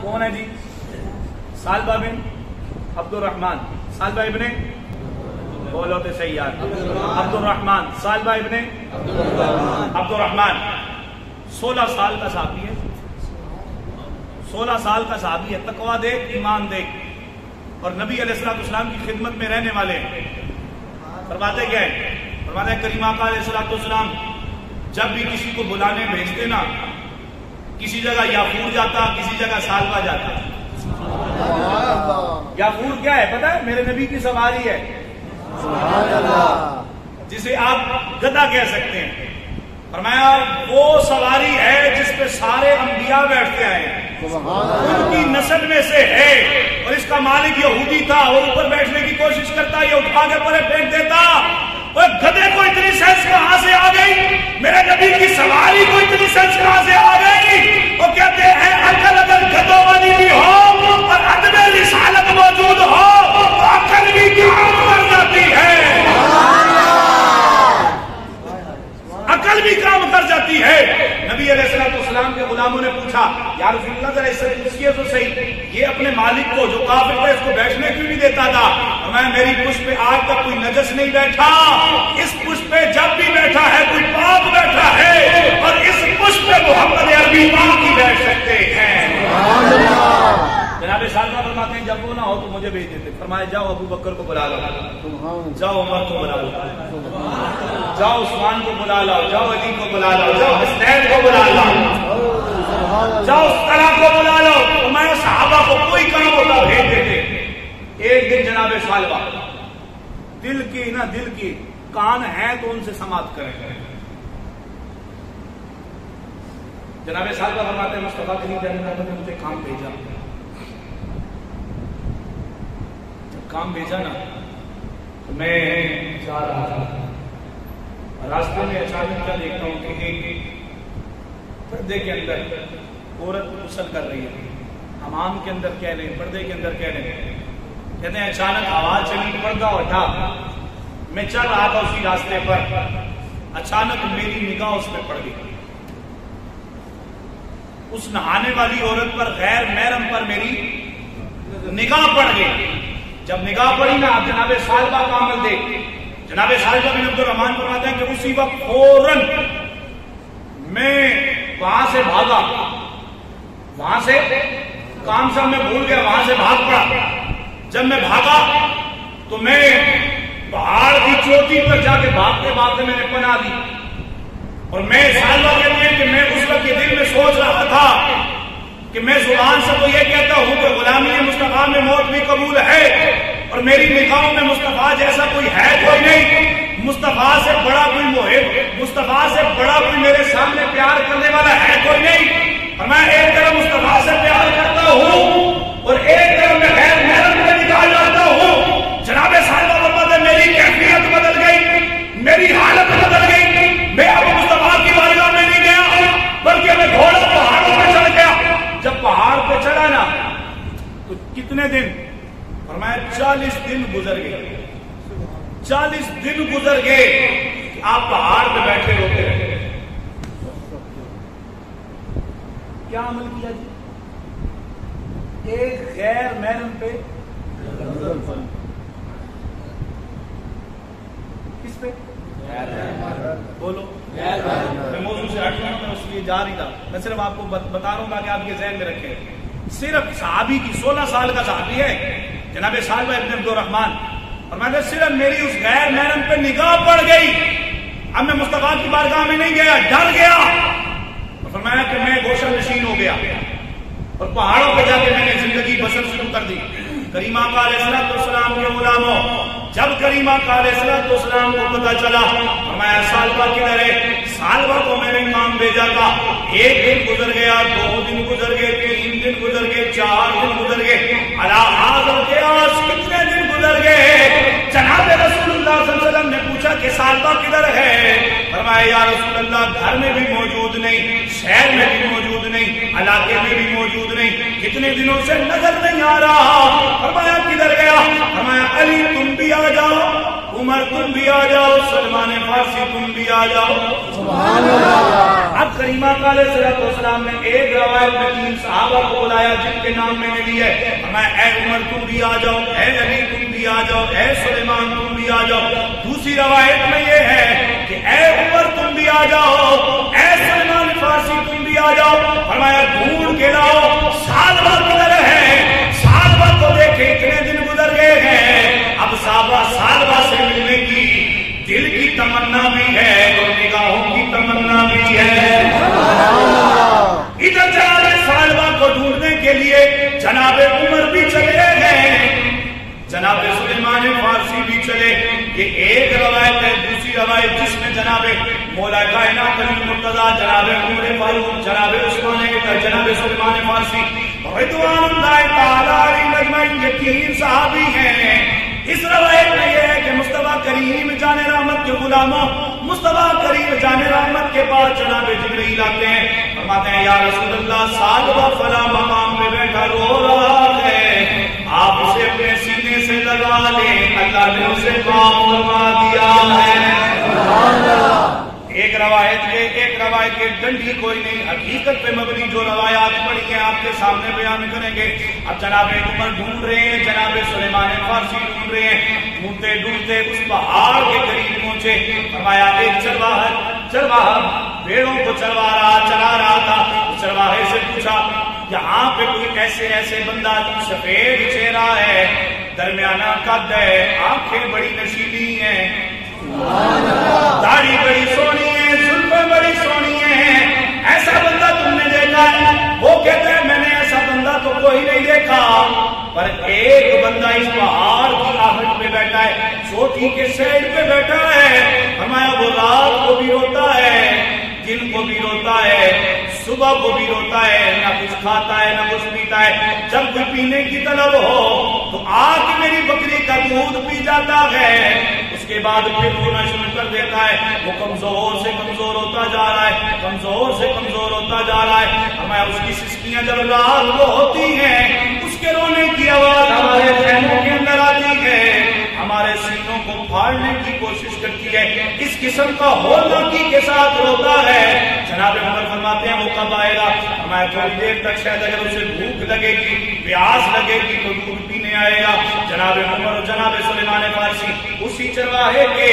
کون ہے جی؟ سالبہ بن عبد الرحمن. سالبہ ابن بولو تو صحیح یار. عبد الرحمن. سالبہ ابن عبد الرحمن 16 سال کا صحابی ہے. 16 سال کا صحابی ہے. تقویٰ دیکھ، ایمان دیکھ، اور نبی علیہ السلام کی خدمت میں رہنے والے ہیں. فرماتے کیا ہے؟ فرماتے ہیں کریم آقا علیہ السلام جب بھی کسی کو بلانے بھیجتے نا، کسی جگہ یافور جاتا، کسی جگہ سالبہ جاتا. یافور کیا ہے پتہ ہے؟ میرے نبی کی سواری ہے، جسے آپ گدا کہہ سکتے ہیں. فرمایا وہ سواری ہے جس پہ سارے انبیاء بیٹھتے آئے ہیں، ان کی نسل میں سے ہے، اور اس کا مالک یہودی تھا، اور اوپر بیٹھنے کی کوشش کرتا، یہ اٹھا کے پرے پھینک دیتا. اور گدے کو اتنی سینس کہاں سے آ گئی؟ میرے نبی کی سواری کو اتنی سینس کہاں سے آ گئی؟ وہ کہتے ہیں عقل اگر گدوں والی بھی ہو اور عدم رسالت موجود ہو تو عقل بھی کام کر جاتی ہے. عقل بھی کام کر جاتی ہے. نبی علیہ السلام کے غلاموں نے پوچھا یا رسول اللہ ذرا اس سے پوچھئے تو صحیح، یہ اپنے مالک کو جو کافر تھا اس کو بیٹھنے کیوں نہیں دیتا تھا؟ میں میری پشت پہ آج تک کوئی نجس نہیں بیٹھا، اس پشت پہ جب بھی بیٹھا ہے کوئی پاک بیٹھا ہے، اور اس پشت پہ محمد عربی پاک ہی بیٹھ سکتے ہیں. جناب سالبہ فرماتے ہیں جب وہ نہ ہو تو مجھے بھیج دیتے. فرمایا جاؤ ابو بکر کو بلا لو، جاؤ عمر کو بلا لو، جاؤ عثمان کو بلا لاؤ، جاؤ علی کو بلا لاؤ، جاؤ حسین کو بلا لاؤ، جاؤ طلحہ کو بلا لاؤ. میں صحابہ کو کوئی کام ہوتا بھیج دیتے. ایک دن جناب سالبہ دل کی کان ہے تو ان سے سماعت کریں. جناب سالبہ فرماتے ہیں مصطفیٰ کہیں جانے نے مجھے کام بھیجا. جب کام بھیجا نا تو میں جا رہا تھا، راستے میں اچانک کیا دیکھتا ہوں کہ ایک پردے کے اندر عورت غسل کر رہی ہے. حمام کے اندر کہہ رہے ہیں، پردے کے اندر کہہ رہے ہیں. کہتے ہیں اچانک آواز چلی، پردہ اٹھا. میں چل رہا تھا اسی راستے پر، اچانک میری نگاہ اس پہ پڑ گئی. اس نہانے والی عورت پر، غیر محرم پر میری نگاہ پڑ گئی. جب نگاہ پڑی نا جناب سالبہ کا عمل دیکھ. جناب سالبہ بن عبد الرحمن فرماتے ہیں کہ اسی وقت فوراً میں وہاں سے بھاگا، وہاں سے کام سب میں بھول گیا، وہاں سے بھاگ پڑا. جب میں بھاگا تو میں پہاڑ کی چوٹی پر جا کے بھاگتے میں نے پناہ دی. اور میں سالبہ کہتے ہیں کہ میں اس وقت یہ دل میں سوچ رہا تھا کہ میں زبان سے تو یہ کہتا ہوں کہ غلامی مصطفیٰ میں موت بھی قبول ہے، اور میری نگاہوں میں مصطفیٰ جیسا کوئی ہے کوئی نہیں، مصطفیٰ سے بڑا کوئی محب، مصطفیٰ سے بڑا کوئی میرے سامنے پیار کرنے والا ہے کوئی نہیں. اور میں ایک طرف مصطفیٰ سے پیار کرتا ہوں اور ایک طرف میں غیر محرم میں نکال جاتا ہوں. جناب سالبہ فرماتے ہیں میری کیفیت بدل گئی، میری حالت بدل گئی. میں اب مصطفیٰ کی بارگاہ میں نہیں گیا بلکہ میں گھوڑا پہاڑوں پہ چڑھ گیا. جب پہاڑ پہ چڑھا نا تو کتنے دن؟ فرمایا 40 دن گزر گئے. 40 دن گزر گئے کہ آپ پہاڑ پہ بیٹھے روتے رہے. کیا عمل کیا جی؟ ایک غیر محرم پہ، کس پہ؟ بولو. میں موضوع سے ہٹ رہا ہوں، میں اس لیے جا رہی تھا. میں صرف آپ کو بتا رہا ہوں تاکہ آپ کے ذہن میں رکھیں. صرف صحابی کی 16 سال کا صحابی ہے جناب سالبہ ابن عبد الرحمن. اور میں نے صرف میری اس غیر محرم پہ نگاہ پڑ گئی. اب میں مصطفیٰ کی بارگاہ میں نہیں گیا، ڈر گیا. اور فرمایا کہ میں گوشہ نشین ہو گیا اور پہاڑوں پہ جا کے میں نے زندگی بسر شروع کر دی. کریم آقا علیہ السلام کے غلاموں، جب کریم آقا علیہ السلام کو پتہ چلا، فرمایا سالبہ کدھر ہے؟ سالبہ کو میں نے کام بھیجا تھا. ایک دن گزر گیا، 2 دن گزر گئے، 3 دن گزر گئے، 4 دن گزر گئے، علی حاضر قیاس کتنے دن گزر گئے. جناب رسول اللہ صلی اللہ علیہ وسلم نے پوچھا کہ سالبہ کدھر ہے؟ فرمایا یا رسول اللہ گھر میں بھی موجود نہیں، شہر میں بھی موجود نہیں، علاقے میں بھی موجود نہیں، کتنے دنوں سے نظر نہیں آ رہا. فرمایا کدھر گیا؟ فرمایا علی تم بھی آ جاؤ. عمر تم بھی آ جاؤ، سلمان فارسی تم بھی آ جاؤ۔ سبحان اللہ۔ اب کریمہ علیہ السلام نے ایک روایت میں 3 صحابہ کو بلایا جن کے نام میں نے لیے، ہمیں اے عمر تم بھی آ جاؤ، اے علی تم بھی آ جاؤ، اے سلیمان تم بھی آ جاؤ۔ دوسری روایت میں یہ ہے کہ اے عمر تم بھی آ جاؤ، اے سلمان فارسی تم بھی آ جاؤ۔ فرمایا ڈھونڈ کے لاؤ سالبہ کدھر ہے، سالبہ کو دیکھے اتنے دن گزر گئے ہیں، اب سالبہ سے ملنے کی دل کی تمنا بھی ہے اور نگاہوں کی تمنا بھی ہے۔ ادھر جناب سالبہ کو ڈھونڈنے کے لیے جناب عمر بھی چلے گئے، جناب سلیمان فارسی بھی چلے۔ یہ ایک روایت ہے۔ دوسری روایت جس میں جناب مولا کائنات علی مرتضیٰ، جناب عمر فاروق، جناب عثمان، جناب سلیمان فارسی رضوان اللہ تعالی علیہ اجمعین یہ 3 صحابی ہیں۔ اس روایت میں یہ ہے کہ مصطفیٰ کریم جان رحمت کے غلاموں، مصطفیٰ کریم جان رحمت کے پاس جناب جبرائیل آتے ہیں، فرماتے ہیں یا رسول اللہ سالبہ فلاں مقام پہ بیٹھا رو رہا ہے، آپ اسے اپنے سینے سے لگا لیں، اللہ نے اسے معاف فرما دیا ہے۔ ایک روایت کے ڈنڈی کوئی نہیں، حقیقت پہ مبنی جو روایات پڑھی ہیں آپ کے سامنے بیان کریں گے۔ اب جناب عمر ڈھونڈ رہے ہیں، جناب سلیمان فارسی ڈھونڈ رہے ہیں، ڈھونڈتے ڈھونڈتے اس پہاڑ کے قریب پہنچے۔ فرمایا ایک چرواہا بھیڑوں کو چلا رہا تھا، چرواہے سے پوچھا یہاں پہ کوئی ایسے بندہ سفید چہرہ ہے، درمیانہ قد ہے، آنکھیں بڑی نشیلی ہیں، داڑھی بڑی سونی ہے، زلفیں بڑی سونی ہیں، ایسا بندہ تم نے دیکھا ہے؟ وہ کہتے ہیں میں نے ایسا بندہ تو کوئی نہیں دیکھا، پر ایک بندہ اس پہاڑ کی آہٹ پہ بیٹھا ہے، چوٹی کے سائڈ پہ بیٹھا ہے، ہمارا وہ رات کو بھی روتا ہے، دن کو بھی روتا ہے، صبح کو بھی روتا ہے، نہ کچھ کھاتا ہے نہ کچھ پیتا ہے، جب کوئی پینے کی طلب ہو تو آ کے میری بکری کا دودھ پی جاتا ہے، اس کے بعد پھر رونا شروع کر دیتا ہے، وہ کمزور سے کمزور ہوتا جا رہا ہے، کمزور سے کمزور ہوتا جا رہا ہے، ہمیں اس کی سسکیاں جب رات کو ہوتی ہیں اس کے رونے کی آواز ہمارے خیموں کے اندر آتی ہے، ہمارے سینوں کو پھاڑنے کی کوشش کرتی ہے، اس قسم کا ہولناکی کے ساتھ روتا ہے۔ جناب عمر فرماتے ہیں وہ کب آئے گا؟ ہمیں تھوڑی دیر تک شاید اگر اسے بھوک لگے گی، پیاس لگے گی تو دودھ پینے آئے گا۔ جناب عمر اور جناب سلیمان فارسی اسی چرواہے کے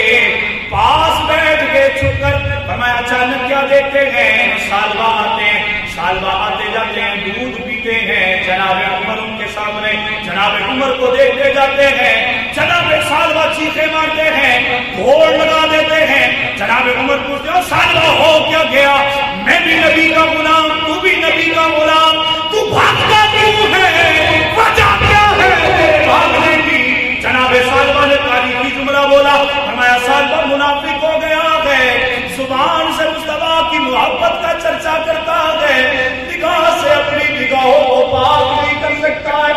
پاس بیٹھ کے چھپ کر فرمایا اچانک کیا دیکھتے ہیں؟ سالبہ آتے ہیں، سالبہ آتے جاتے ہیں، دودھ پیتے ہیں، جناب عمر ان کے سامنے، جناب عمر کو دیکھتے جاتے ہیں، جناب سالبہ چیخے مارتے ہیں، گھوڑ لگا دیتے ہیں، جناب عمر پوچھتے ہیں سالبہ ہو کیا گیا؟ میں بھی نبی کا غلام، تو بھی نبی کا غلام، تو بھاگتا کیوں ہے؟ وجہ کیا ہے تیرے بھاگنے کی؟ جناب سالبہ نے تاریخی جملہ بولا، فرمایا سالبہ منافق ہو گیا ہے، زبان سے مصطفیٰ کی محبت کا چرچا کرتا ہے، نگاہ سے اپنی نگاہوں کو پاک نہیں کر سکتا ہے،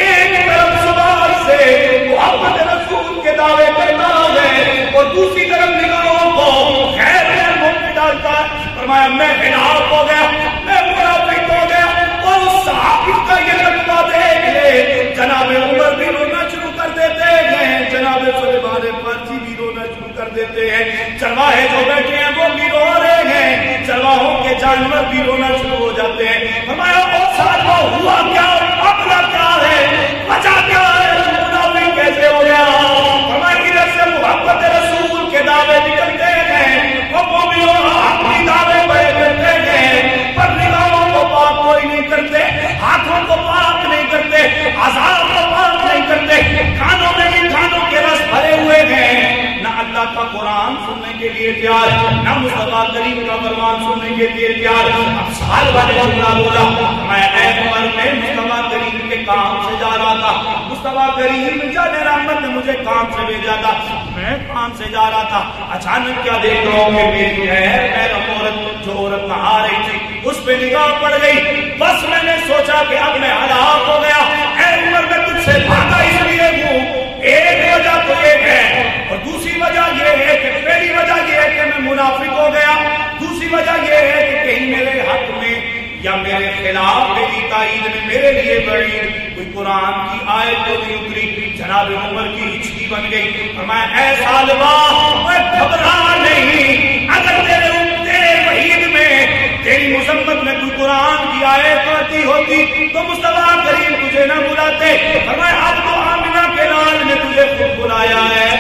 ایک طرف زبان سے محبت رسول کے دعوے کرتا ہے اور دوسری طرف نگاہوں کو خیر میں ڈالتا ہے۔ فرمایا میں ہلاک ہو گیا، میں منافق ہو گیا، اور اس صحابی کا یہ رقبہ دیکھ لے جناب عمر بھی رونا شروع کر دیتے ہیں، جناب سلیمان فارسی بھی رونا شروع کر دیتے ہیں، چرواہے جو بیٹھے ہیں وہ بھی رو رہے ہیں، چرواہوں کے جانور بھی رونا شروع ہو جاتے ہیں۔ فرمایا او سالبہ ہوا کیا؟ اپنا کیا ہے؟ وجہ کیا ہے؟ منافق کیسے ہو گیا؟ فرمایا ادھر سے محبت رسول کے دعوے نکلتے ہیں، وہ بھی اپنی دعوے بڑے کرتے ہیں، پر نگاہوں کو پاک کوئی نہیں کرتے، ہاتھوں کو پاک نہیں کرتے، اعضاء کو پاک نہیں کرتے، کانوں میں بھی کانوں کے رس بھرے ہوئے ہیں، نہ اللہ کا قرآن سننے کے لیے تیار، نہ مصطفیٰ کریم کا فرمان سننے کے لیے تیار۔ اب سالبہ نے بولا میں اے عمر میں مصطفیٰ کریم کے کام سے جا رہا تھا، مصطفیٰ کریم جان رحمت نے مجھے کام سے بھیجا تھا، میں کام سے جا رہا تھا، اچانک کیا دیکھ رہا ہوں کہ میری عورت جو عورت نہا رہی تھی اس پہ نگاہ پڑ گئی، بس میں نے سوچا کہ اب میں ہلاک ہو گیا، اے عمر میں تجھ سے بھاگا اس لیے ہوں، ایک وجہ تو ایک ہے، اور دوسری وجہ یہ ہے کہ پہلی وجہ یہ ہے کہ میں منافق ہو گیا، دوسری وجہ یہ ہے کہ کہیں میرے حق میں یا میرے خلاف میری تائید میں میرے لیے بڑی کوئی قرآن کی آیت تو نہیں اتری، جناب عمر کی ہچکی بن گئی۔ فرمایا اے سالبہ گھبرا نہیں، اگر تیرے وحید میں تیری مذمت میں کوئی قرآن کی آیت آتی ہوتی تو مصطفیٰ کریم تجھے نہ بلاتے۔ فرمایا اب تو آمنہ کے لال نے تجھے خود بلایا ہے۔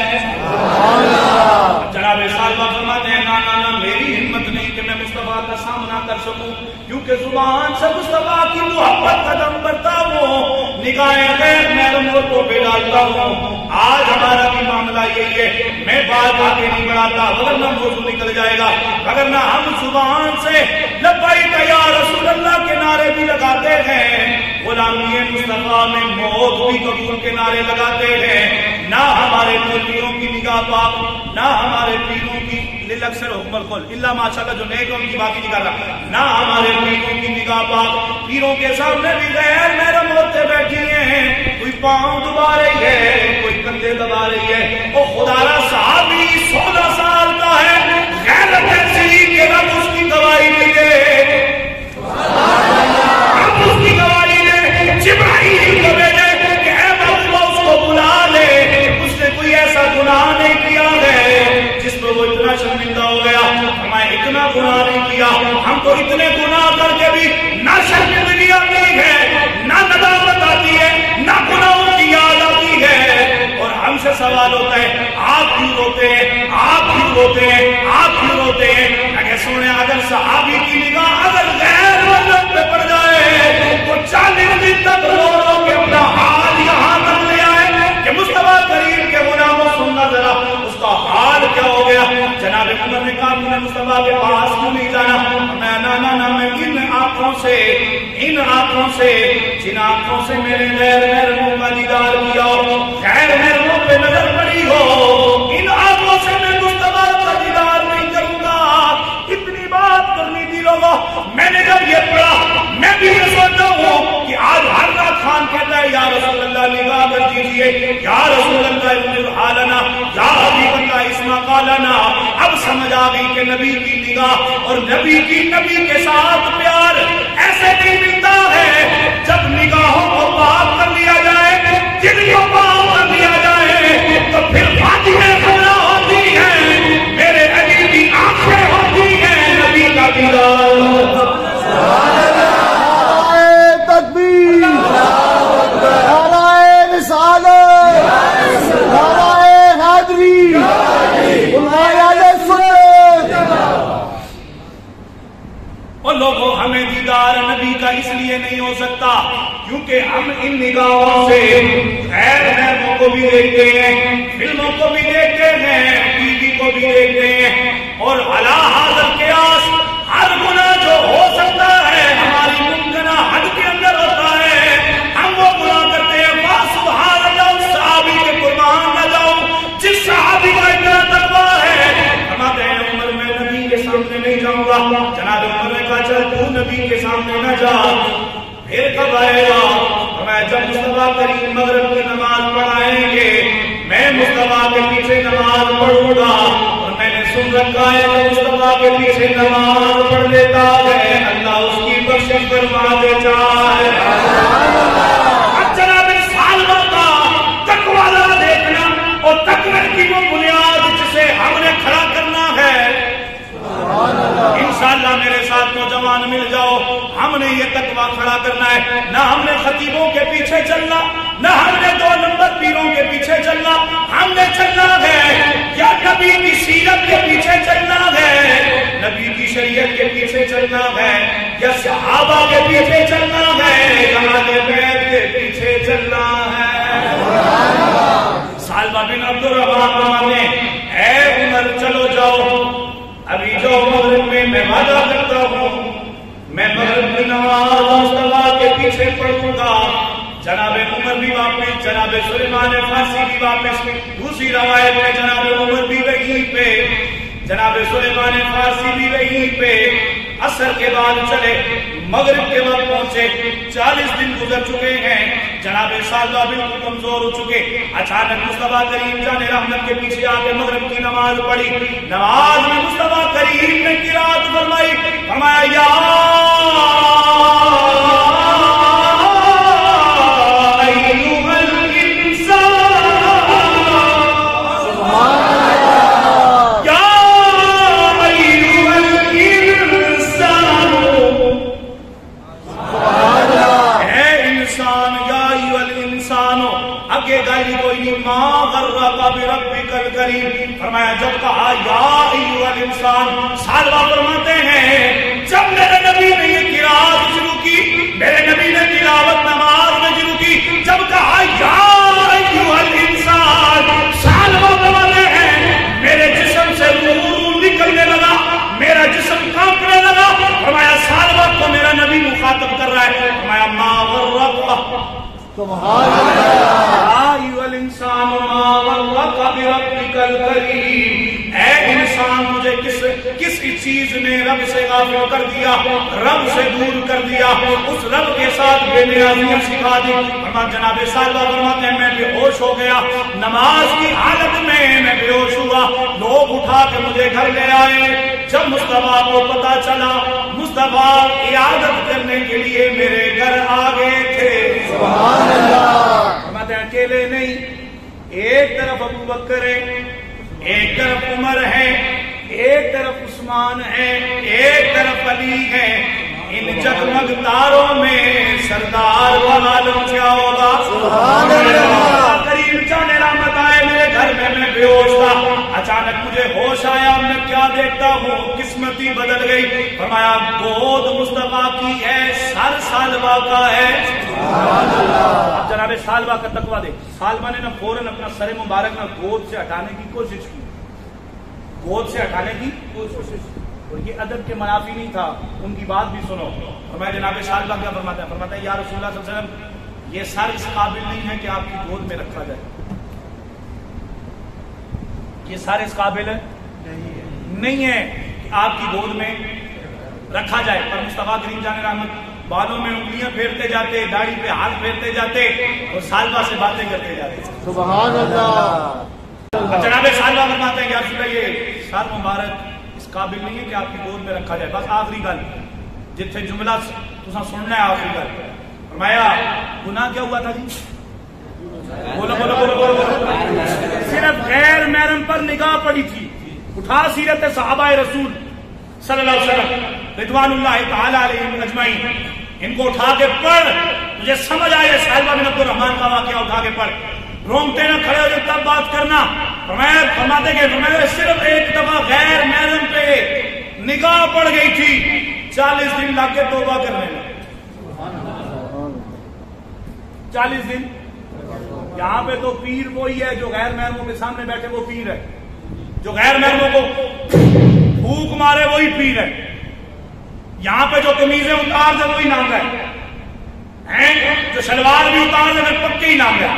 جناب سالبہ فرماتے ہیں نا نا نا، میری ہمت نہیں کہ میں مصطفیٰ کا سامنا کر سکوں، کیونکہ زبان سے مصطفیٰ کی محبت قدم بڑھتا ہوں، نگاہیں غیر محرم عورتوں پہ ڈالتا ہوں۔ آج ہمارا بھی معاملہ یہی ہے، میں بات آگے نہیں بڑھاتا ورنہ موضوع نکل جائے گا، وگرنہ ہم زبان سے لبیک یا رسول اللہ کے نعرے بھی لگاتے ہیں، غلامی مصطفیٰ میں موت بھی قبول کے نعرے لگاتے ہیں، نہ ہمارے مولویوں کی نگاہ پاک، نہ ہمارے پیروں کی اکثر حکم القول اللہ ماشاءاللہ جو نیک ان کی بات ہی نکالا، نہ ہمارے پیروں کی نگاہ پاک، پیروں کے سامنے بھی غیر محرم عورتیں بیٹھی ہیں، کوئی پاؤں دبا رہی ہے، کوئی کندھے دبا رہی ہے، وہ خدا را صحابی 16 سال کا ہے، غیرت ایسی کہ رب اس کی گواہی نہیں دے، رب اس کی گواہی دے، جبرائیل کو بھیجے کہ اے محبوبہ اس کو بلا لے، اس نے کوئی ایسا گناہ نہیں کیا ہے جس پر وہ اتنا شرمندہ ہو گیا۔ ہمیں اتنا گناہ نہیں کیا، ہم کو اتنے گناہ کر کے بھی نہ شرمندگی آتی ہے، نہ ندامت آتی ہے، نہ گناہوں کی یاد آتی ہے، اور ہم سے سوال ہوتا ہے آپ کیوں روتے ہیں، آپ کیوں روتے ہیں، آپ کیوں روتے ہیں؟ اگر سونے اگر صحابی کی نگاہ اگر غیر ملت پہ پڑ جائے تو 40 دن تک رو رو کے اپنا حال یہاں تک لے آئے کہ مصطفیٰ کریم کے غلاموں سننا ذرا اس کا حال کیا ہو گیا۔ جناب عمر نے کہا میں مصطفیٰ کے پاس کیوں نہیں جانا؟ میں ان آنکھوں سے جن آنکھوں سے میرے غیر محرموں کا دیدار کیا ہو، غیر محرموں پہ نظر پڑی ہو، ان آنکھوں سے میں مصطفیٰ کا دیدار نہیں کروں گا۔ اتنی بات کرنی تھی لوگوں، میں نے جب یہ پڑھا میں بھی یہ سوچتا ہوں کہ آج ہر رات خان کہتا ہے یا رسول اللہ نگاہ کر دیجئے، یا رسول اللہ انظر حالنا، یا حبیب اللہ اسمع قالنا۔ اب سمجھ آ گئی کہ نبی کی نگاہ اور نبی کے ساتھ پیار ایسے نہیں ملتا ہے جب نگاہوں کو پاک کر لیا جائے، دل کو پاک کر لیا جائے تو پھر فاتحہ خدا ہوتی ہے، میرے علی کی آنکھیں ہوتی ہیں نبی کا دیدار۔ تکبیر، نعرہ رسالت، نعرہ حیدری، اور لوگوں ہمیں دیدار نبی کا اس لیے نہیں ہو سکتا کیونکہ ہم ان نگاہوں سے غیر محرموں کو بھی دیکھتے ہیں، فلموں کو بھی دیکھتے ہیں، ٹی وی کو بھی دیکھتے ہیں، اور علی ھذا القیاس ہر گناہ جو ہو سکتا ہے ہماری ممکنہ حد کے اندر ہوتا ہے، ہم وہ گناہ کرتے ہیں۔ واہ سبحان اللہ، اس صحابی کے قربان نہ جاؤں جس صحابی کا اتنا تقویٰ ہے، فرماتے ہیں عمر میں نبی کے سامنے نہیں جاؤں گا۔ جناب عمر نے کہا چل تو نبی کے سامنے نہ جا، پھر کب آئے گا؟ میں جب مصطفیٰ کریم مغرب کی نماز پڑھائیں گے میں مصطفیٰ کے پیچھے نماز پڑھوں گا، اور میں نے سن رکھا ہے کہ مصطفیٰ کے پیچھے نماز پڑھ لیتا ہے اللہ اس کی بخشش فرما دیتا ہے۔ اب جناب سالبہ کا تقویٰ دیکھنا اور تقویٰ کی وہ بنیاد جسے ہم نے کھڑا کرنا ہے، انشاءاللہ میرے ساتھ نوجوان مل جاؤ، ہم نے یہ تقویٰ کھڑا کرنا ہے، نہ ہم نے خطیبوں کے پیچھے چلنا، نہ ہم نے 2 نمبر پیروں کے پیچھے چلنا، ہم نے چلنا ہے یا نبی کی سیرت کے پیچھے چلنا ہے، نبی کی شریعت کے پیچھے چلنا ہے، یا صحابہ کے پیچھے چلنا ہے، یا اہل بیت کے پیچھے چلنا ہے۔ سالبہ بن عبد الرحمن نے اے عمر چلو جاؤ، ابھی جو مغرب میں وعدہ کرتا ہوں میں مغرب کی نماز مصطفیٰ کے پیچھے پڑھوں گا۔ جناب عمر بھی واپس، جناب سلیمان فارسی بھی واپس، دوسری روایت میں جناب عمر بھی وہیں پہ، جناب سلیمان فارسی بھی وہیں پہ، عصر کے بعد چلے، مغرب کے وقت پہنچے، 40 دن گزر چکے ہیں، جناب سالبہ بالکل کمزور ہو چکے، اچانک مصطفیٰ کریم جان رحمت کے پیچھے آ کے مغرب کی نماز پڑھی، نماز میں مصطفیٰ کریم نے قرات فرمائی، فرمایا یا انسان یا ایوہ الانسان، اگے گالی کوئی نہیں، ما غرک بربک الکریم، فرمایا جب کہا یا ایوہ الانسان، سالبہ فرماتے ہیں جب میرے نبی نے یہ قرات شروع کی، میرے نبی نے تلاوت نماز میں شروع کی، جب کہا یا ایوہ الانسان، سالبہ فرماتے ہیں میرے جسم سے نور نکلنے لگا، میرا جسم کانپنے لگا، فرمایا سالبہ کو میرا نبی مخاطب کر رہا ہے، فرمایا ما غرک سبحان اللہ یا ایھا الانسان ما غرک بربک الکریم، اے انسان مجھے کس چیز نے رب سے غافل کر دیا، رب سے دور کر دیا، اس رب کے ساتھ بے نیازیاں سکھا دی۔ فرمایا جناب سالبہ فرماتے ہیں میں بے ہوش ہو گیا، نماز کی حالت میں بے ہوش ہوا، لوگ اٹھا کے مجھے گھر لے آئے، جب مصطفیٰ کو پتا چلا، مصطفیٰ عیادت کرنے کے لیے میرے گھر آ گئے تھے۔ سبحان اللہ، فرماتے ہیں اکیلے نہیں، ایک طرف ابو بکر ہے، ایک طرف عمر ہے، ایک طرف عثمان ہے، ایک طرف علی ہے، ان جگمگ تاروں میں سردار کا عالم کیا ہوگا؟ سبحان اللہ، کریم جان رحمت آئے میرے گھر میں بے ہوش تھا، اچانک مجھے ہوش آیا، میں کیا دیکھتا ہوں، قسمتی بدل گئی، فرمایا گود مصطفیٰ کی ہے، سر سالبہ کا ہے۔ اب جناب سالبہ کا تقویٰ دیکھ، سالبہ نے فوراً اپنا سر مبارک نہ گود سے ہٹانے کی کوشش کی، گود سے ہٹانے کی کوشش، اور یہ ادب کے منافی نہیں تھا، ان کی بات بھی سنو۔ فرمایا جناب سالبہ کیا فرماتا ہے؟ فرماتا ہے یا رسول اللہ صلی اللہ علیہ وسلم یہ سر اس قابل نہیں ہے کہ آپ کی گود میں رکھا جائے، یہ سر اس قابل نہیں ہے کہ آپ کی گود میں رکھا جائے، پر مصطفیٰ کریم جان رحمت بالوں میں انگلیاں پھیرتے جاتے، داڑھی پہ ہاتھ پھیرتے جاتے اور سالبہ سے باتیں کرتے جاتے۔ سبحان اللہ، جناب سالبہ فرماتے ہیں یا رسول اللہ یہ سر مبارک اس قابل نہیں ہے کہ آپ کی گود میں رکھا جائے۔ بس آخری گل جتھے جملہ تساں سننا ہے، آخری گل فرمایا گناہ کیا ہوا تھا جی؟ بولو بولو بولو بولو، صرف غیر محرم پر نگاہ پڑی تھی، اٹھا سیرت صحابہ رسول صلی اللہ علیہ وسلم رضوان اللہ تعالی علیہم اجمعین، ان کو اٹھا کے پڑھ، مجھے سمجھ آئے سالبہ بن عبد الرحمن کا واقعہ اٹھا کے پڑھ، رومتے نہ کھڑے ہو تب بات کرنا۔ فرماتے کہ فرمایا صرف ایک دفعہ غیر محرم پہ نگاہ پڑ گئی تھی، 40 دن لگ کے توبہ کرنے میں، 40 دن۔ یہاں پہ تو پیر وہی ہے جو غیر محرموں کے سامنے بیٹھے وہ پیر ہے، جو غیر محرموں کو بھوک مارے وہی پیر ہے، یہاں پہ جو قمیضیں اتار دے وہی نام ہے، جو شلوار بھی اتار دے پھر پکے ہی نام ہے۔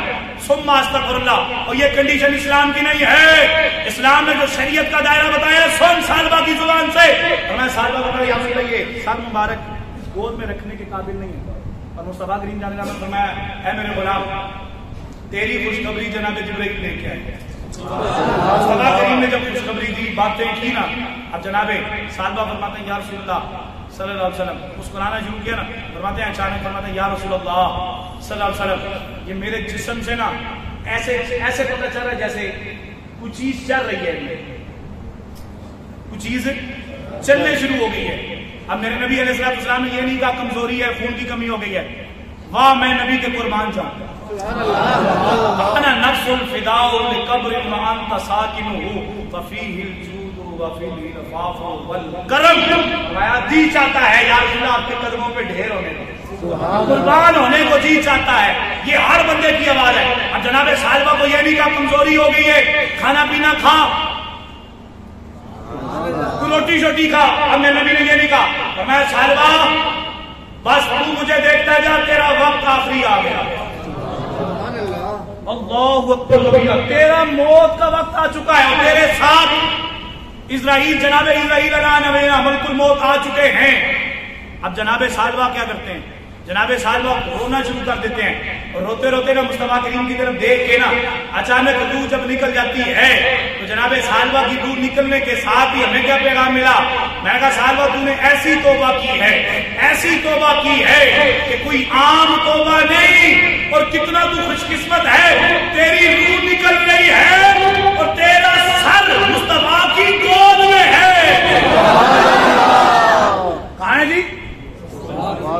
ثم استغفر اللہ، اور یہ کنڈیشن اسلام کی نہیں ہے، اسلام نے جو شریعت کا دائرہ بتایا سن سالبہ کی زبان سے، اور میں سالبہ بتا یہاں سے یہ سر مبارک گود میں رکھنے کے قابل نہیں ہے، اور مصطفیٰ کریم جان نے فرمایا اے میرے غلام تیری خوشخبری جناب جبرائیل لے کے آئے۔ مصطفیٰ کریم نے جب خوشخبری دی، باتیں کی نا، اب جناب سالبہ فرماتے ہیں یا رسول اللہ صلی اللہ علیہ وسلم، مسکرانا شروع کیا نا، فرماتے ہیں اچانک فرماتے ہیں یا رسول اللہ صلی اللہ علیہ وسلم یہ میرے جسم سے نا ایسے پتہ چل رہا ہے جیسے کوئی چیز چل رہی ہے، کوئی چیز چلنے شروع ہو گئی ہے۔ اب میرے نبی علیہ السلام نے یہ نہیں کہا کمزوری ہے، خون کی کمی ہو گئی ہے، واہ میں نبی کے قربان جاؤں، انا نفس الفداء لقبر وانت ساکنہ ففیہ الجود وفیہ العفاف والکرم، فرمایا جی چاہتا ہے یا رسول اللہ آپ کے قدموں پہ ڈھیر ہونے کو، قربان ہونے کو جی چاہتا ہے، یہ ہر بندے کی آواز ہے۔ اب جناب سالبہ کو یہ نہیں کہا کمزوری ہو گئی ہے، کھانا پینا کھا، روٹی شوٹی کھا، اب میں نبی نے یہ نہیں کہا، فرمایا سالبہ بس تو مجھے دیکھتا جا، تیرا وقت آخری آ گیا، اللہ اکبر، تیرا موت کا وقت آ چکا ہے، تیرے ساتھ اسرائیل جناب اسرائیل علیہ ملک الموت آ چکے ہیں۔ اب جناب سالبہ کیا کرتے ہیں؟ جناب سالبہ رونا شروع کر دیتے ہیں، اور روتے روتے نا مصطفیٰ کریم کی طرف دیکھ کے نا اچانک روح جب نکل جاتی ہے تو جناب سالبہ کی روح نکلنے کے ساتھ ہی ہمیں کیا پیغام ملا؟ میں نے کہا سالبہ تو نے ایسی توبہ کی ہے، ایسی توبہ کی ہے کہ کوئی عام توبہ نہیں، اور کتنا تو خوش قسمت ہے، تیری روح نکل رہی ہے اور تیرا سر مصطفیٰ کی گود میں ہے۔ کہاں ہے جی؟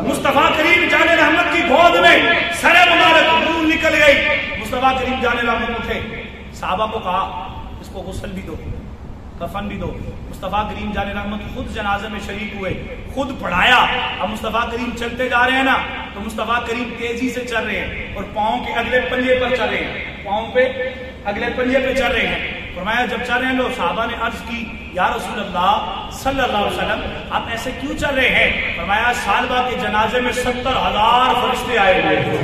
مصطفیٰ کریم جان رحمت کی گود میں گئی. مصطفیٰ کریم جان رحمت اٹھے, صحابہ کو کہا اس کو غسل بھی دو, کفن بھی دو. مصطفیٰ کریم جان رحمت خود جنازے میں شریک ہوئے, خود پڑھایا. اب مصطفیٰ کریم چلتے جا رہے ہیں نا, تو مصطفیٰ کریم تیزی سے چل رہے ہیں اور پاؤں کے اگلے پنجے پر چل رہے ہیں, پاؤں پہ اگلے پنجے پہ چل رہے ہیں. فرمایا جب چل رہے ہیں لوگ, صحابہ نے عرض کی یا رسول اللہ صلی اللہ علیہ وسلم آپ ایسے کیوں چل رہے ہیں؟ فرمایا سالبہ کے جنازے میں 70,000 فرشتے آئے ہوئے ہیں.